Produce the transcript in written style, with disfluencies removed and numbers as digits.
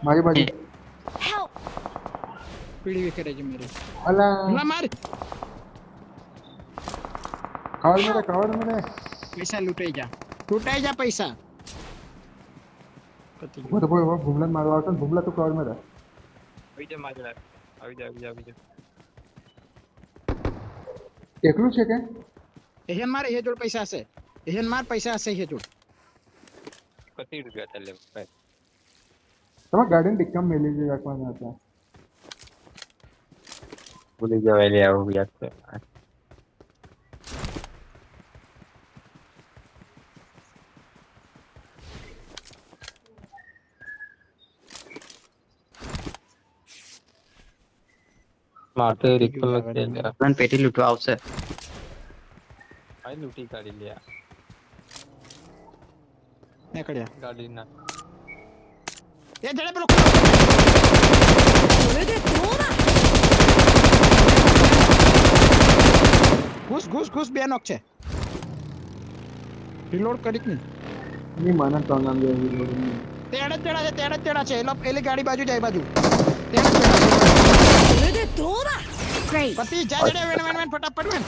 મારી બાજુ Help! પીડી wicket છે મેરે અલા હુમલા માર કવર મેરે પૈસા લૂંટાઈ જા પૈસા પતી ગયું. ઉભો તો બોલ ભૂમલા મારવા આવતો ને ભૂમલા તું કવર મેરે આવી જા એકલું છે કે એહન માર એ જોડ પૈસા હશે એહન માર પૈસા હશે એ જોડ કતી રૂપિયા ચાલે ભાઈ તમે ગાડીને ડિક્કમ મેલી જ રાખવાના હતા ભૂલી જવાય લે આવું યાદ છે મારતો રિકલ નથી યાર મને પેટી લૂંટવા આવશે આઈ લૂટી કાઢી લે નીકળ્યા ગાડી ના એ જડે પેલો これでどうだ ઘૂસ બે નોક છે રિલોડ કરી કે ની માના તો નામ દે તેડા છે એલી ગાડી બાજુ જાય બાજુ これでどうだ Great! પતિ જા જડે વેણ ફટાફટ વેણ